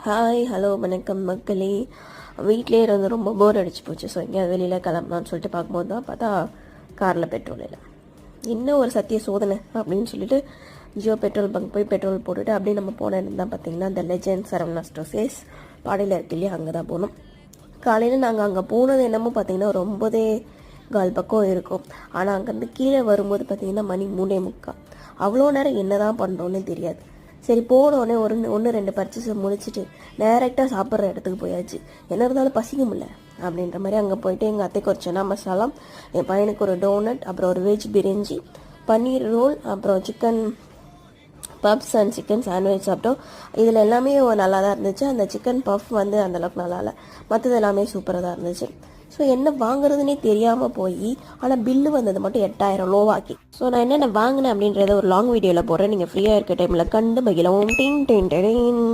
Hi hello வணக்கம் மக்களே. வீட்டிலே இருந்து ரொம்ப போர் அடிச்சு போச்சு. ஸோ எங்கேயாவது வெளியில் கிளம்பலான்னு சொல்லிட்டு பார்க்கும்போது தான் பார்த்தா காரில் பெட்ரோல் இல்லை. இன்னும் ஒரு சத்திய சோதனை அப்படின்னு சொல்லிட்டு ஜியோ பெட்ரோல் பங்க் போய் பெட்ரோல் போட்டுட்டு அப்படியே நம்ம போன இடம் தான் பார்த்தீங்கன்னா இந்த லெஜண்ட் சரவணா ஸ்டோர்ஸேஸ் பாடையில் இருக்கு இல்லையா, அங்கே தான் போனோம். காலையில் நாங்கள் அங்கே போனது என்னமோ பார்த்தீங்கன்னா ரொம்பவே கால் பக்கம் இருக்கும். ஆனால் அங்கேருந்து கீழே வரும்போது பார்த்தீங்கன்னா மணி 3:45. அவ்வளோ நேரம் என்ன தான் பண்ணுறோன்னே தெரியாது. சரி, போனோடனே ஒன்று ரெண்டு பர்ச்சேஸை முடிச்சுட்டு டைரெக்டாக சாப்பிட்ற இடத்துக்கு போயாச்சு. என்ன இருந்தாலும் பசிக்கும்ல அப்படின்ற மாதிரி அங்கே போயிட்டு எங்கள் அத்தைக்கு ஒரு சன்னா மசாலா, என் பையனுக்கு ஒரு டோனட், அப்புறம் ஒரு வெஜ் பிரிஞ்சி, பன்னீர் ரோல், அப்புறம் chicken puffs and chicken sandwich சாப்பிட்டோம். இதில் எல்லாமே நல்லா தான் இருந்துச்சு. அந்த சிக்கன் பஃப் வந்து அந்தளவுக்கு நல்லா இல்லை, மற்றது எல்லாமே சூப்பராக தான் இருந்துச்சு. ஸோ என்ன வாங்குறதுனே தெரியாமல் போய் ஆனால் பில்லு வந்தது மட்டும் 8000 லோவாக்கி. ஸோ நான் என்னென்ன வாங்கினேன் அப்படின்றத ஒரு லாங் வீடியோவில் போடுறேன். நீங்கள் ஃப்ரீயாக இருக்க டைமில் கண்டு மகிழவும். டிங் டிங் டிங்.